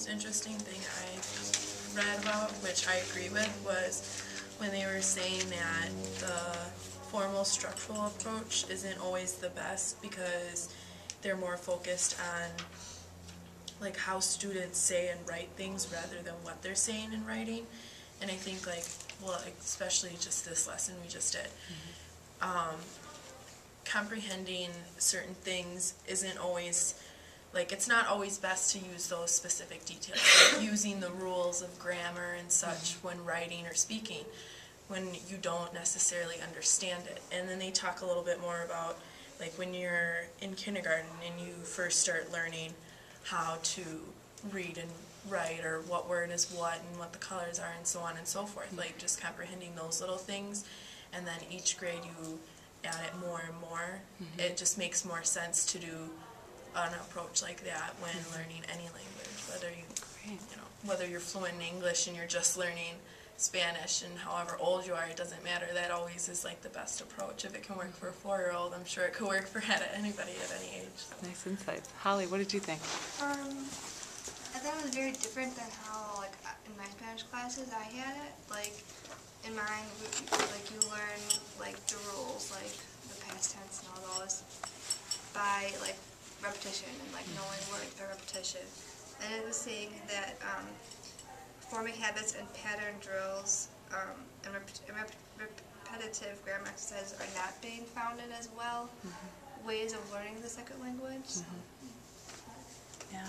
most interesting thing I read about, which I agree with, was when they were saying that the formal structural approach isn't always the best because they're more focused on like how students say and write things rather than what they're saying and writing. And I think like, well, especially just this lesson we just did, comprehending certain things isn't always, like, it's not always best to use those specific details, like using the rules of grammar and such when writing or speaking, when you don't necessarily understand it. And then they talk a little bit more about, like, when you're in kindergarten and you first start learning how to read and write, or what word is what and what the colors are and so on and so forth, like just comprehending those little things. And then each grade you add it more and more. It just makes more sense to do an approach like that when learning any language, whether whether you're fluent in English and you're just learning Spanish, and however old you are, it doesn't matter. That always is like the best approach. If it can work for a 4-year-old, I'm sure it could work for anybody at any age. So. Nice insight. Holly, what did you think? I thought it was very different than how, like, in my Spanish classes I had it. Like, in mine, like, you learn, like, the rules, like, the past tense and all those, by, like, repetition and, like, knowing words by repetition. And it was saying that forming habits and pattern drills and repetitive grammar exercises are not being founded as well ways of learning the second language. Yeah.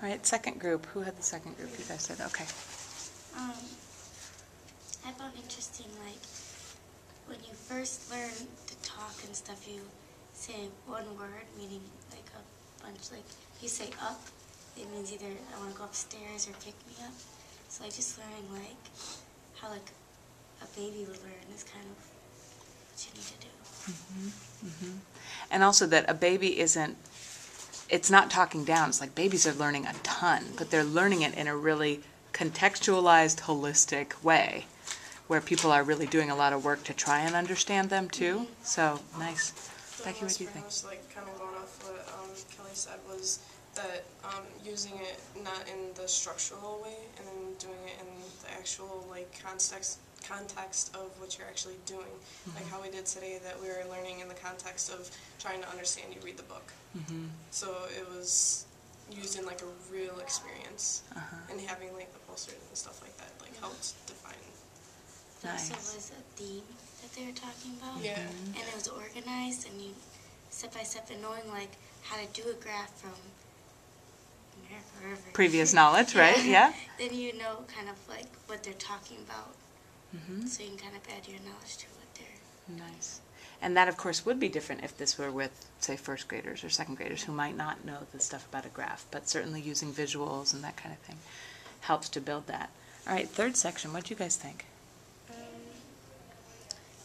All right, second group. Who had the second group? You guys said, okay. I found interesting, like, when you first learn to talk and stuff, you say one word, meaning like a bunch, like, you say up, it means either I want to go upstairs or pick me up. So like just learning like how like a baby would learn is kind of what you need to do. And also that a baby isn't, it's not talking down. It's like babies are learning a ton, but they're learning it in a really contextualized, holistic way, where people are really doing a lot of work to try and understand them too. So nice. Becky, what do you think? Like kind of going off what Kelly said was that using it not in the structural way and then doing it in the actual like context of what you're actually doing. Like how we did today, that we were learning in the context of trying to understand you read the book. So it was used in like a real experience, and having like the posters and stuff like that like helped define. There also was a theme that they were talking about, and it was organized, and you step by step, and knowing like how to do a graph from America, previous knowledge, right? Yeah. Then you know kind of like what they're talking about, so you can kind of add your knowledge to what they're. Nice. And that, of course, would be different if this were with, say, first graders or second graders who might not know the stuff about a graph, but certainly using visuals and that kind of thing helps to build that. All right, third section. What do you guys think?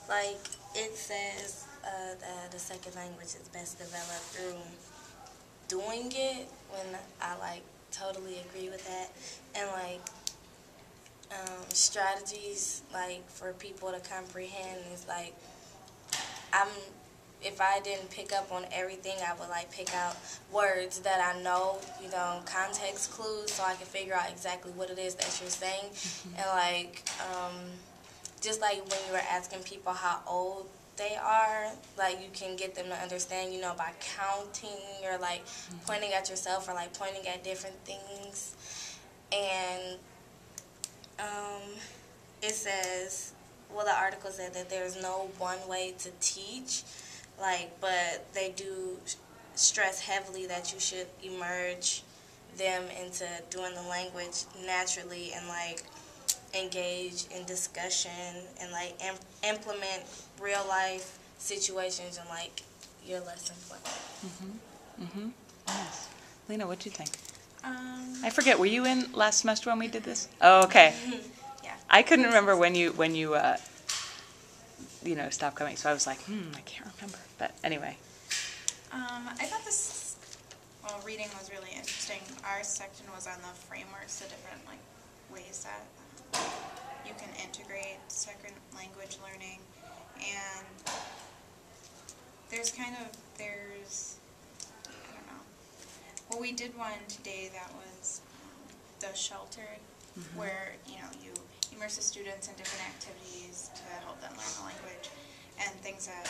Like, it says that the second language is best developed through doing it, when I, like, totally agree with that. And, like, strategies, like, for people to comprehend is, like, if I didn't pick up on everything, I would, like, pick out words that I know, you know, context clues, so I can figure out exactly what it is that you're saying. And, like, just like when you were asking people how old they are, like, you can get them to understand, you know, by counting or, like, pointing at yourself or, like, pointing at different things. And it says, well, the article said that there's no one way to teach, like, but they do stress heavily that you should immerse them into doing the language naturally and, like, engage in discussion and, like, implement real life situations in, like, your lesson plan. Yes. Lena, what do you think? I forget, were you in last semester when we did this? Oh, okay. Yeah. I couldn't remember when you you know, stopped coming, so I was like, I can't remember. But anyway. I thought this, well, reading was really interesting. Our section was on the frameworks, the different, like, ways that you can integrate second language learning, and there's I don't know, Well, we did one today that was the sheltered, where, you know, you immerse the students in different activities to help them learn the language, and things that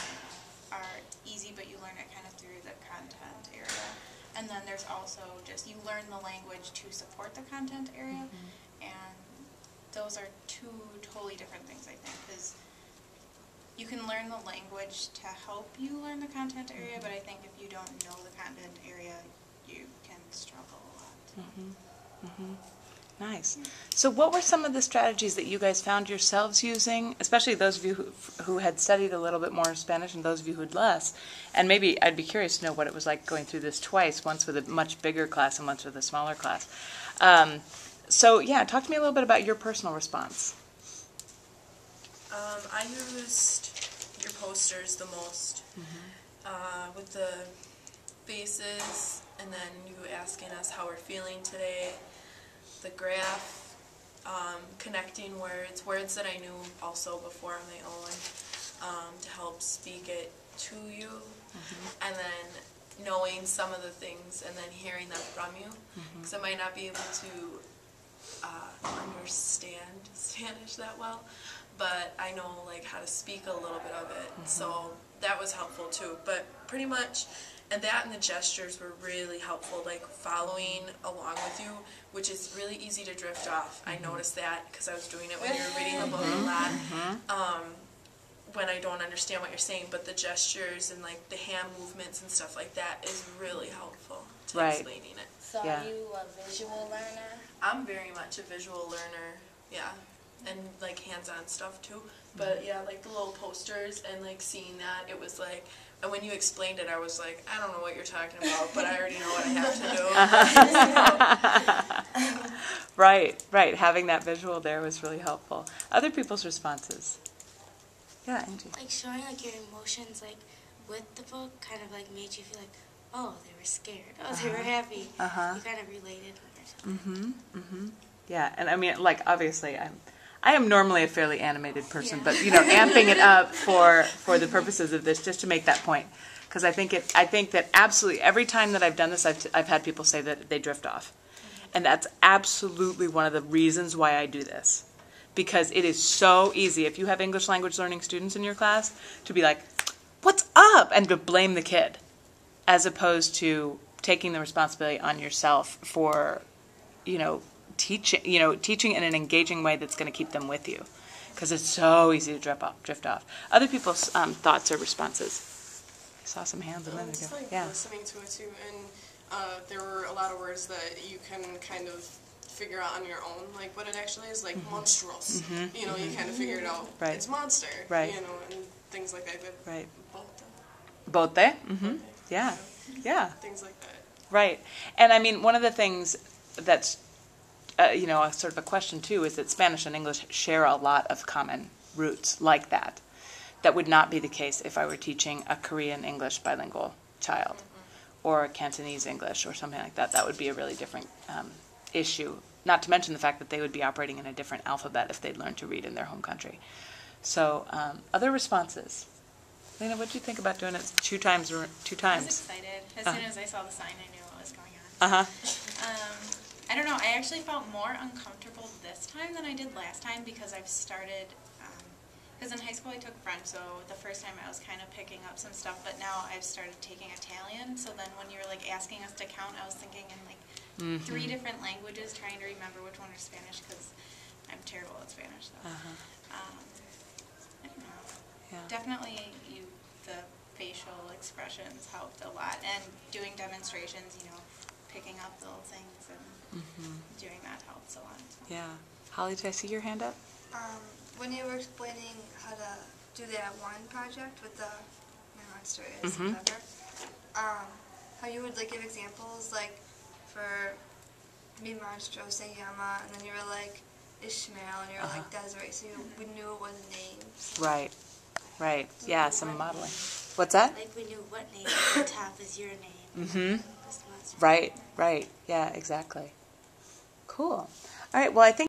are easy, but you learn it kind of through the content area. And then there's also just, you learn the language to support the content area, and those are two totally different things, I think, because you can learn the language to help you learn the content area, but I think if you don't know the content area, you can struggle a lot. Nice. So what were some of the strategies that you guys found yourselves using, especially those of you who had studied a little bit more Spanish and those of you who had less? And maybe I'd be curious to know what it was like going through this twice, once with a much bigger class and once with a smaller class. So yeah, talk to me a little bit about your personal response. I used your posters the most, with the faces, and then you asking us how we're feeling today, the graph, connecting words that I knew also before on my own, to help speak it to you, and then knowing some of the things and then hearing them from you, because I might not be able to understand Spanish that well, but I know like how to speak a little bit of it, so that was helpful too. But pretty much, and that and the gestures were really helpful, like following along with you, which is really easy to drift off. I noticed that because I was doing it when you were reading the book a lot, when I don't understand what you're saying, but the gestures and like the hand movements and stuff like that is really helpful to explaining it. So Yeah. are you a visual learner? I'm very much a visual learner, yeah, and like hands-on stuff too. But yeah, like the little posters and like seeing that, it was like, and when you explained it, I was like, I don't know what you're talking about, but I already know what I have to do. Right. Having that visual there was really helpful. Other people's responses. Yeah, Angie. Like showing like your emotions like with the book kind of like made you feel like, oh, they were scared, oh, they were happy. You kind of related or something. Yeah, and I mean, like, obviously, I am normally a fairly animated person, but, you know, amping it up for the purposes of this, just to make that point, because I think that absolutely every time that I've done this, I've had people say that they drift off, and that's absolutely one of the reasons why I do this, because it is so easy, if you have English language learning students in your class, to be like, what's up, and to blame the kid, as opposed to taking the responsibility on yourself for, teaching in an engaging way that's going to keep them with you, because it's so easy to drift off. Other people's thoughts or responses. I saw some hands a minute ago. It's like Yeah. listening to it too, and there were a lot of words that you can kind of figure out on your own, like what it actually is, like monstrous. You know, you kind of figure it out. Right. It's monster. Right. You know, and things like that. Right. Both. Bote? Yeah. Things like that. Right. And I mean, one of the things that's sort of a question too, is that Spanish and English share a lot of common roots like that. That would not be the case if I were teaching a Korean English bilingual child, or a Cantonese English or something like that. That would be a really different issue, not to mention the fact that they would be operating in a different alphabet if they'd learned to read in their home country. So, other responses? Lena, what did you think about doing it two times? I was excited. As soon as I saw the sign, I knew what was going on. I don't know, I actually felt more uncomfortable this time than I did last time, because I've started, because in high school I took French, so the first time I was kind of picking up some stuff, but now I've started taking Italian, so then when you were like asking us to count, I was thinking in like 3 different languages, trying to remember which one is Spanish, because I'm terrible at Spanish, so. I don't know. Yeah. Definitely the facial expressions helped a lot, and doing demonstrations, picking up little things and doing that helps a lot. So. Yeah. Holly, did I see your hand up? When you were explaining how to do that one project with the monster is whatever, how you would like give examples, like for mi monstro se llama, and then you were like Ishmael, and you were like Desiree, so we knew it was names. Right. Yeah, some modeling. What's that? Like we knew what name on top is your name. Right. Yeah, exactly. Cool. All right, well, I think